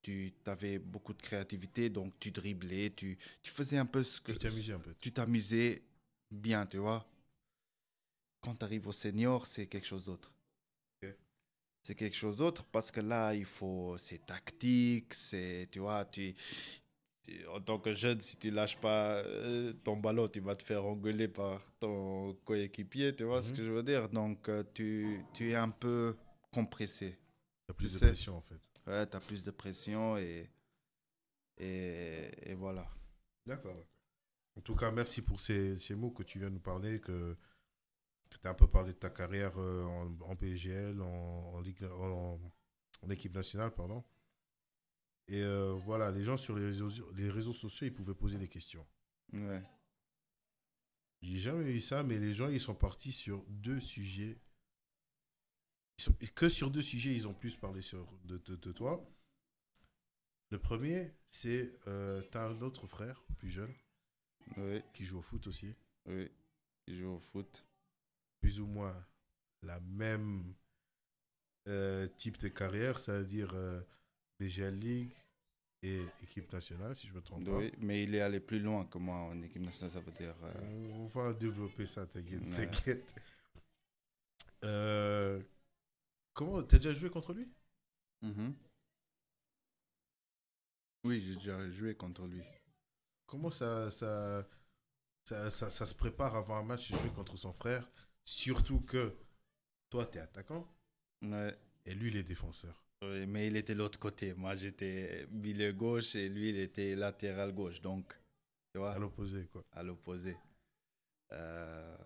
tu avais beaucoup de créativité, donc tu driblais, tu faisais un peu Tu t'es amusé un peu. tu t'amusais bien, tu vois. Quand tu arrives au senior, c'est quelque chose d'autre. Ok. C'est quelque chose d'autre parce que là, c'est tactique, tu vois, en tant que jeune, si tu lâches pas ton ballon, tu vas te faire engueuler par ton coéquipier, tu vois ce Mhm. que je veux dire? Donc, tu es un peu compressé, T'as tu plus de sais? pression en fait. Ouais, tu as plus de pression et voilà. D'accord. En tout cas, merci pour ces mots que tu viens de nous parler, que tu as un peu parlé de ta carrière en PGL, en équipe nationale, pardon. Et voilà, les gens sur les réseaux sociaux, ils pouvaient poser des questions. Ouais. J'ai jamais eu ça, mais les gens, ils sont partis sur deux sujets. Que sur deux sujets, ils ont plus parlé de toi. Le premier, c'est tu as un autre frère, plus jeune, Oui, qui joue au foot aussi. oui. Il joue au foot. Plus ou moins la même type de carrière, c'est-à-dire BGL League et équipe nationale, si je ne me trompe pas. Oui, mais il est allé plus loin que moi en équipe nationale, ça veut dire. On va développer ça, t'inquiète, Ouais. t'inquiète. Euh, comment, t'as déjà joué contre lui? Mhm. Oui, j'ai déjà joué contre lui. Comment ça se prépare avant un match de jouer contre son frère? Surtout que toi, t'es attaquant Ouais. et lui, il est défenseur. Oui, mais il était de l'autre côté. Moi, j'étais milieu gauche et lui, il était latéral gauche. Donc, tu À vois, l'opposé, quoi. à l'opposé. Euh,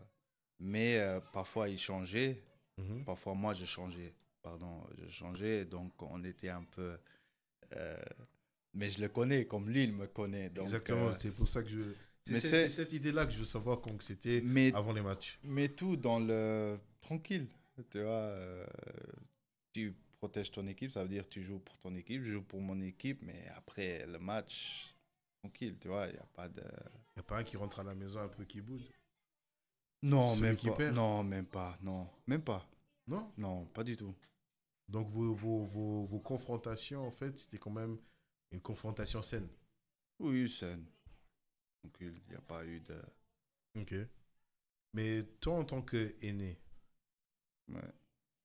mais parfois, il changeait. Mhm. Parfois, moi, je changeais. Pardon, je changeais. Donc, on était un peu. euh, mais je le connais comme lui, il me connaît. Donc, Exactement, c'est pour ça que je. mais C'est c'est. cette idée-là que je veux savoir quand c'était Mais, avant les matchs. mais tout dans le. Tranquille. Tu vois, tu protèges ton équipe, ça veut dire que tu joues pour ton équipe, je joue pour mon équipe, mais après le match, tranquille, tu vois, il n'y a pas de... Il n'y a pas un qui rentre à la maison un peu qui boude. Non, Celui même qui pas, perd. non, même pas, non, même pas, Non. non, pas du tout. Donc vos confrontations, en fait, c'était quand même une confrontation saine. Oui, c'est tranquille, il n'y a pas eu de... Ok. Mais toi, en tant qu'aîné, Ouais.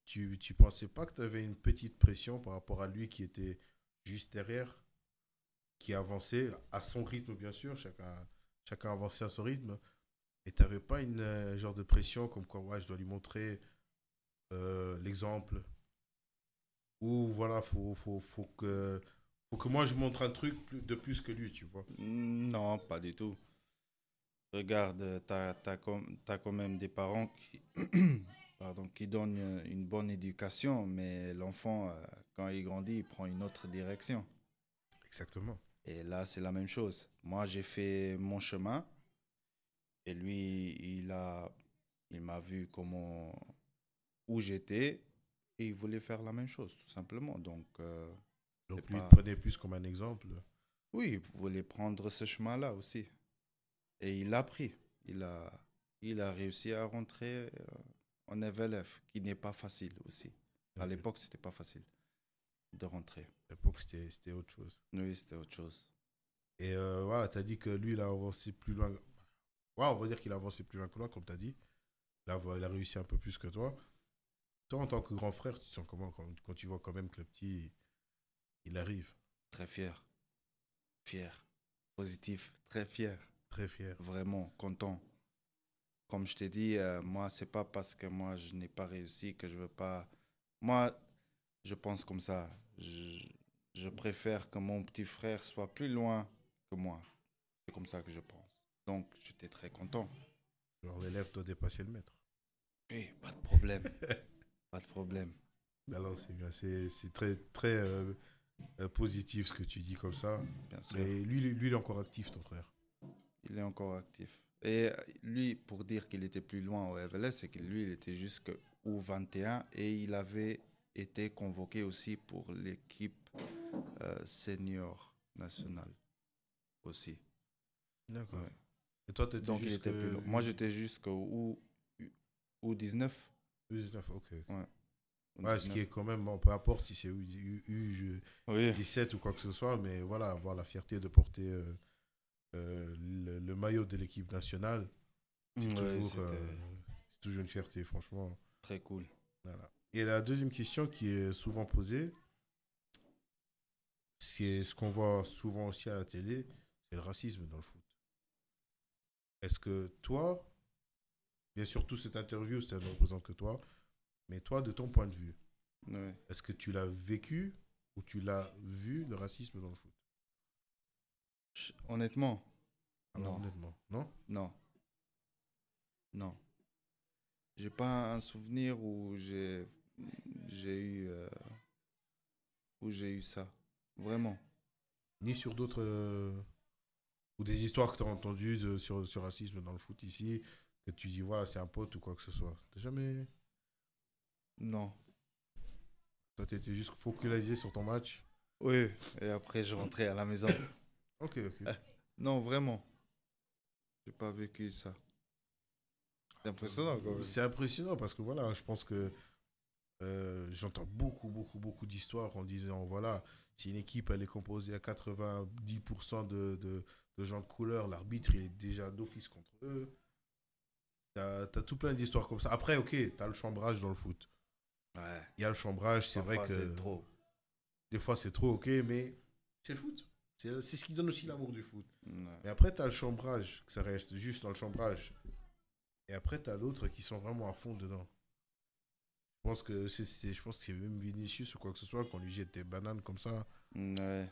tu pensais pas que tu avais une petite pression par rapport à lui qui était juste derrière, qui avançait à son rythme, bien sûr, chacun avançait à son rythme, et tu n'avais pas une genre de pression comme quoi, ouais, je dois lui montrer l'exemple, ou voilà, faut que moi je montre un truc de plus que lui, tu vois. Non, pas du tout. Regarde, t'as quand même des parents qui, pardon, qui donnent une bonne éducation, mais l'enfant, quand il grandit, il prend une autre direction. Exactement. Et là, c'est la même chose. Moi, j'ai fait mon chemin. Et lui, il m'a vu où j'étais et il voulait faire la même chose, tout simplement. Donc, c'est Donc lui, il te pas. prenait plus comme un exemple. Oui, il voulait prendre ce chemin-là aussi. Et il l'a pris. Il a, il a réussi à rentrer en FLF, qui n'est pas facile aussi. À Ok. l'époque, c'était pas facile de rentrer. À l'époque, c'était autre chose. Oui, c'était autre chose. Et voilà, tu as dit que lui, il a avancé plus loin. Ouais, on va dire qu'il a avancé plus loin que toi, comme tu as dit. Il a réussi un peu plus que toi. Toi, en tant que grand frère, tu te sens comment quand tu vois quand même que le petit, il arrive? Très fier. Fier. Positif. Très fier. Très fier. Vraiment content. Comme je t'ai dit, moi, c'est pas parce que moi, je n'ai pas réussi que je veux pas. Moi, je pense comme ça. Je préfère que mon petit frère soit plus loin que moi. C'est comme ça que je pense. Donc, j'étais très content. Alors, l'élève doit dépasser le maître. Oui, pas de problème. Pas de problème. Alors, c'est bien. C'est très, très positif ce que tu dis comme ça. Bien sûr. Mais lui, il est encore actif, ton frère. Il est encore actif. Et lui, pour dire qu'il était plus loin au FLS, c'est que lui, il était jusqu'au U21 et il avait été convoqué aussi pour l'équipe senior nationale aussi. D'accord. Ouais. Et toi, tu étais Donc il jusque était plus loin. Moi, j'étais jusqu'au U19. U19, ok. Ouais. Ouais, ce U19. qui est quand même, bon, peu importe si c'est Oui. U17 ou quoi que ce soit, mais voilà, avoir la fierté de porter le maillot de l'équipe nationale, Ouais, c'était c'est toujours une fierté, franchement. très cool. Voilà. Et la deuxième question qui est souvent posée, c'est ce qu'on voit souvent aussi à la télé, c'est le racisme dans le foot. Est-ce que toi, bien sûr, toute cette interview, ça ne représente que toi, mais toi, de ton point de vue, Ouais. est-ce que tu l'as vécu ou tu l'as vu, le racisme dans le foot? Honnêtement, Alors, non. honnêtement, non? Non. Non. J'ai pas un souvenir j'ai eu où j'ai eu ça. Vraiment. Ni sur d'autres. Ou des histoires que tu as entendues sur ce racisme dans le foot ici, que tu dis, voilà, c'est un pote ou quoi que ce soit. T'as jamais. Non. Toi, t'étais juste focalisé sur ton match. Oui. Et après, je rentrais à la maison. Ok, ok. Non, vraiment. J'ai pas vécu ça. C'est impressionnant quand même. C'est impressionnant parce que voilà, je pense que j'entends beaucoup, beaucoup, beaucoup d'histoires en disant, voilà, si une équipe elle est composée à 90% de gens de couleur, l'arbitre il est déjà d'office contre eux. T'as tout plein d'histoires comme ça. Après, ok, t'as le chambrage dans le foot. Ouais. Il y a le chambrage, c'est vrai Parfois, que c'est trop. des fois c'est trop, ok, mais c'est le foot. C'est ce qui donne aussi l'amour du foot. Ouais. Mais après, t'as le chambrage, que ça reste juste dans le chambrage. Et après, t'as d'autres qui sont vraiment à fond dedans. Je pense que c'est même Vinicius ou quoi que ce soit, qu'on lui jette des bananes comme ça. Ouais.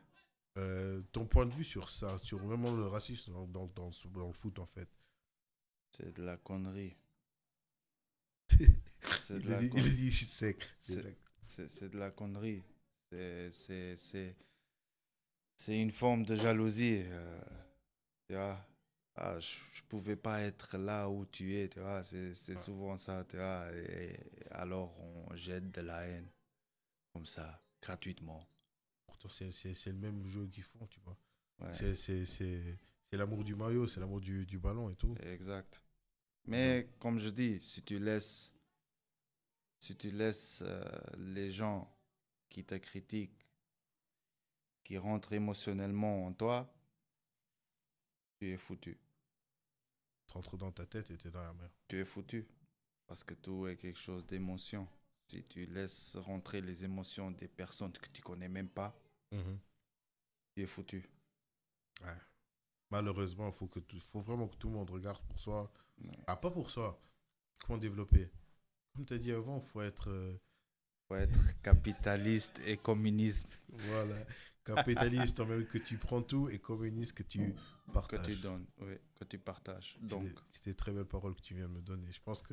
Ton point de vue sur ça, sur vraiment le racisme dans le foot en fait. C'est de la connerie. C'est de Il a la dit, il a connerie. dit sec. C'est de la connerie. C'est, c'est, c'est, c'est une forme de jalousie. Tu vois. Ah, je pouvais pas être là où tu es, tu vois. C'est Ouais. souvent ça, tu vois. Et alors, on jette de la haine, comme ça, gratuitement. Pourtant, c'est le même jeu qu'ils font, tu vois. Ouais, C'est l'amour du maillot, c'est l'amour du ballon et tout. exact. Donc, Mais comme je dis, si tu laisses les gens qui te critiquent, qui rentrent émotionnellement en toi, tu es foutu. tu rentres dans ta tête et t'es dans la mer. Tu es foutu. Parce que tout est quelque chose d'émotion. Si tu laisses rentrer les émotions des personnes que tu connais même pas, Mhm. tu es foutu. Ouais. Malheureusement, faut vraiment que tout le monde regarde pour soi. Ouais. Ah, pas pour soi. Comment développer? Comme tu as dit avant, faut être Faut être capitaliste et communiste voilà, capitaliste en même que tu prends tout et communiste que tu que tu partages. donnes, oui, que tu partages. C'est Donc, c'est des très belles paroles que tu viens de me donner. Je pense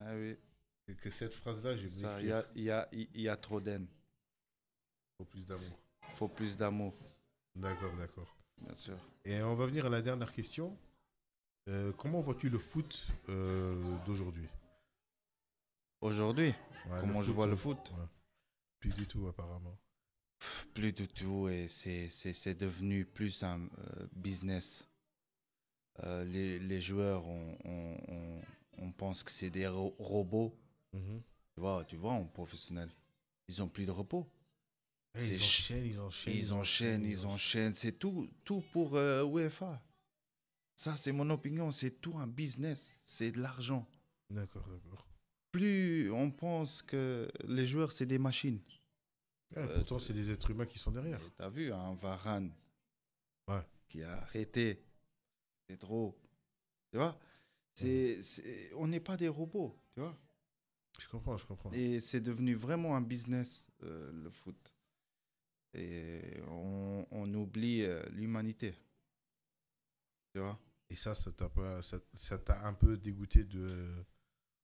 ah oui, que cette phrase-là, je vais me ça, l'écrire. il y a trop d'haine. Faut plus d'amour. Faut plus d'amour, D'accord, d'accord. bien sûr. Et on va venir à la dernière question. Comment vois-tu le foot d'aujourd'hui? Aujourd'hui, Ouais, comment je vois le foot? ouais. Plus du tout, apparemment. Plus du tout, et c'est devenu plus un business. Les joueurs, on pense que c'est des robots. Mhm. Tu vois, en professionnel, ils ont plus de repos. Eh, C'est ils ch- enchaînent, ils enchaînent, Ils ils enchaînent, enchaînent, ils ils enchaînent. enchaînent. C'est tout pour UEFA. Ça, c'est mon opinion. C'est tout un business. C'est de l'argent. D'accord, d'accord. Plus on pense que les joueurs, c'est des machines. Ouais, Euh, pourtant, c'est des êtres humains qui sont derrière. T'as vu, un Varane Ouais, qui a arrêté. C'est trop. Tu vois? mhm. On n'est pas des robots. Tu vois? Je comprends, je comprends. Et c'est devenu vraiment un business, le foot. Et on oublie l'humanité. Tu vois? Et ça t'a pas, ça t'a un peu dégoûté de.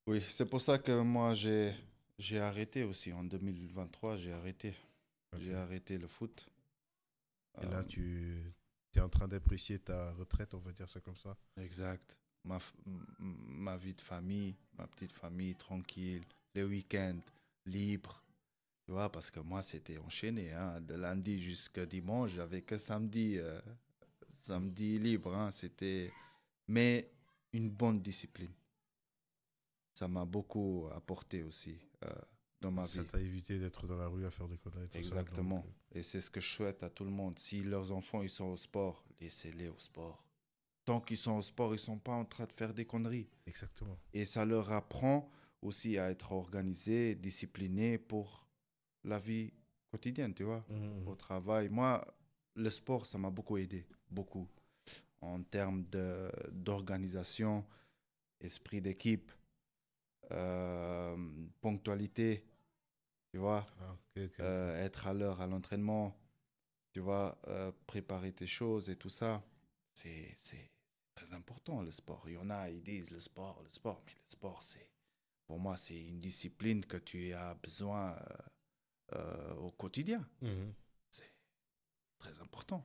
Oui, c'est pour ça que moi j'ai arrêté aussi. En 2023, j'ai arrêté. Ok. J'ai arrêté le foot. Et Euh, là, tu es en train d'apprécier ta retraite, on va dire ça comme ça. exact. Ma vie de famille, ma petite famille tranquille, les week-ends libres. Tu vois, parce que moi, c'était enchaîné. Hein, de lundi jusqu'à dimanche, j'avais que samedi libre. Hein, mais une bonne discipline. Ça m'a beaucoup apporté aussi dans ma Ça vie. t'a évité d'être dans la rue à faire des conneries, tout ça. Donc, Exactement. Et c'est ce que je souhaite à tout le monde. Si leurs enfants ils sont au sport, laissez-les au sport. Tant qu'ils sont au sport, ils ne sont pas en train de faire des conneries. exactement. Et ça leur apprend aussi à être organisés, disciplinés pour la vie quotidienne, tu vois, Mhm, au mhm. travail. Moi, le sport, ça m'a beaucoup aidé, beaucoup, en termes d'organisation, esprit d'équipe, euh, ponctualité, tu vois, Ah, ok, ok, ok. être à l'heure à l'entraînement, tu vois, préparer tes choses et tout ça. C'est très important, le sport. Il y en a, ils disent le sport, mais le sport, pour moi, c'est une discipline que tu as besoin au quotidien. Mhm. C'est très important.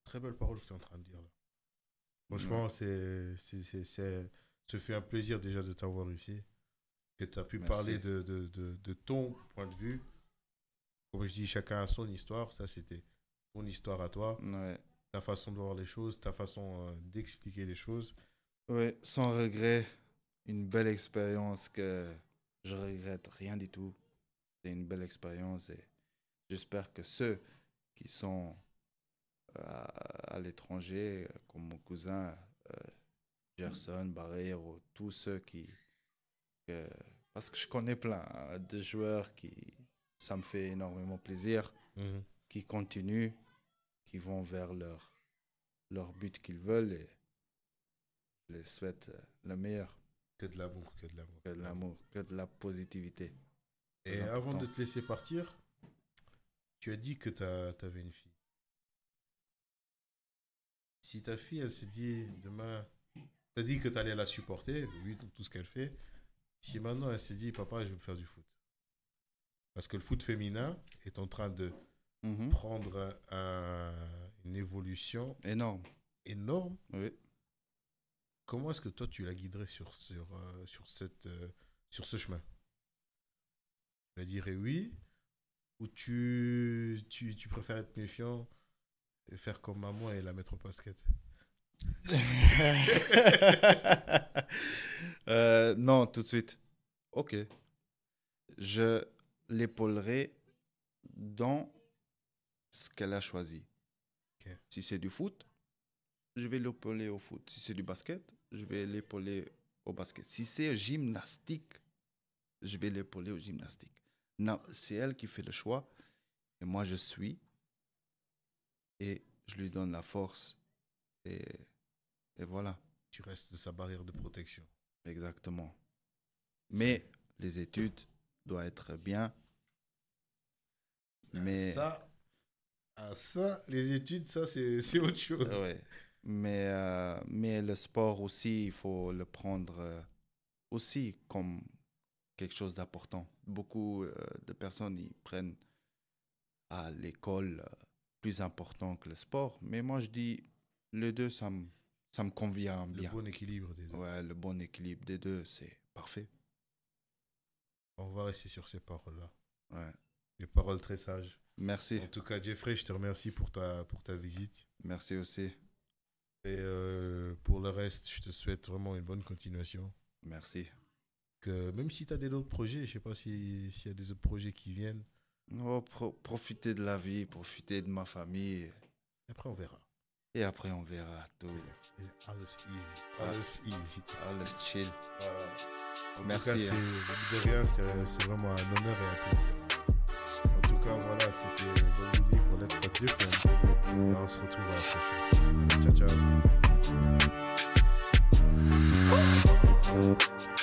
Très belle parole que tu es en train de dire là. Ouais, Franchement, ce fait un plaisir déjà de t'avoir ici. Que tu as pu parler merci. de ton point de vue. Comme je dis, chacun a son histoire. Ça, c'était ton histoire à toi. Ouais. Ta façon de voir les choses, ta façon d'expliquer les choses. Ouais, sans regret, une belle expérience que je regrette rien du tout. C'est une belle expérience et j'espère que ceux qui sont à l'étranger, comme mon cousin Gerson, Barreiro, tous ceux que- parce que je connais plein de joueurs ça me fait énormément plaisir, Mhm. qui continuent, qui vont vers leur but qu'ils veulent et je les souhaite le meilleur, Que de l'amour, que de l'amour, que que de de l'amour. l'amour, que de la positivité. Très Et avant important. de te laisser partir, tu as dit que tu avais une fille. Si ta fille, elle se dit demain, tu as dit que tu allais la supporter, oui, dans tout ce qu'elle fait. Si maintenant elle se dit, papa, je veux faire du foot. Parce que le foot féminin est en train de Mhm. prendre une évolution Énorme, énorme. oui. Comment est-ce que toi, tu la guiderais sur ce chemin? Tu la dirais oui, ou tu préfères être méfiant et faire comme maman et la mettre au basket? Non, tout de suite. Ok. Je l'épaulerai dans ce qu'elle a choisi. Ok. Si c'est du foot, je vais l'épauler au foot. Si c'est du basket, je vais l'épauler au basket. Si c'est gymnastique, je vais l'épauler au gymnastique. Non, c'est elle qui fait le choix et moi je suis et je lui donne la force et, et voilà, Tu restes de sa barrière de protection. exactement. C'est Mais les études doivent être bien, ah, mais les études, ça, c'est autre chose. ouais. Mais le sport aussi, il faut le prendre aussi comme quelque chose d'important. Beaucoup de personnes y prennent à l'école plus important que le sport. Mais moi, je dis, les deux, ça me convient Le bien. bon équilibre des deux. Ouais, le bon équilibre des deux, c'est parfait. On va rester sur ces paroles-là. Ouais. Des paroles très sages. Merci. En tout cas, Jeffrey, je te remercie pour ta visite. Merci aussi. Et pour le reste, je te souhaite vraiment une bonne continuation. Merci. Que, même si tu as d'autres projets, je sais pas s'il y a des autres projets qui viennent. Oh, profiter de la vie, profiter de ma famille. Après, on verra. Et après, on verra tout. Alles easy. Alles easy. Alles chill. En Merci, tout cas, hein. de rien, c'est vraiment un honneur et un plaisir. En tout cas, voilà, c'était Bongoudi pour Let's Talk Different. Et on se retrouve à la prochaine. Ciao, ciao.